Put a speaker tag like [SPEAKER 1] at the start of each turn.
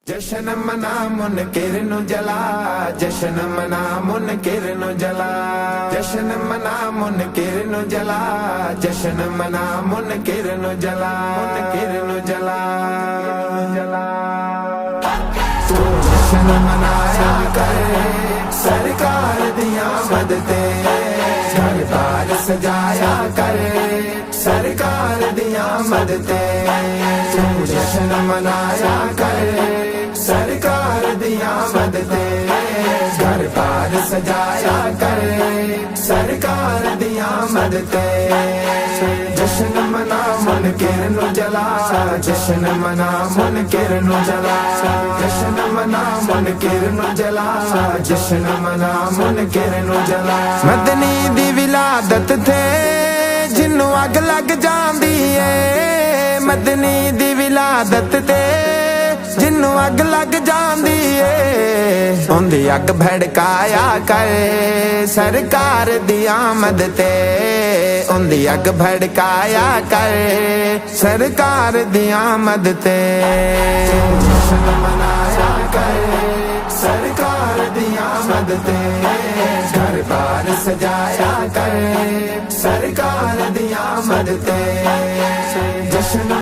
[SPEAKER 1] जशन मना मुनकिर नु जला, जशन मना मुनकिर नु जला, जशन मना मुनकिर नु जला, जशन मना मुनकिर नु जला, मुनकिर नु जला, जला। तू जशन मनाया कर सरकार दिया मदते, घर बार सजाया कर सरकार दिया मदते। तू जशन मनाया कर सरकार दिया मदते, घर बार सजाया कर सरकार दिया मदते। जशन मना मुनकिर नु जला, जशन मना मुनकिर नु जला, जशन मना मुनकिर नु जला, जशन मना मुनकिर नु जला। मदनी दी विलादत थे जिन्नू अग लग जांदी है, मदनी दी विलादत ते जिन्नू अग लग जांदी है, उंदी अग भड़काया कर सरकार दी आमद ते, उंदी अग भड़काया कर सरकार दी आमद ते। जशन मनाया कर सरकार दी आमद ते, घर बार सजाया कर सरकार दी आमद ते। जशन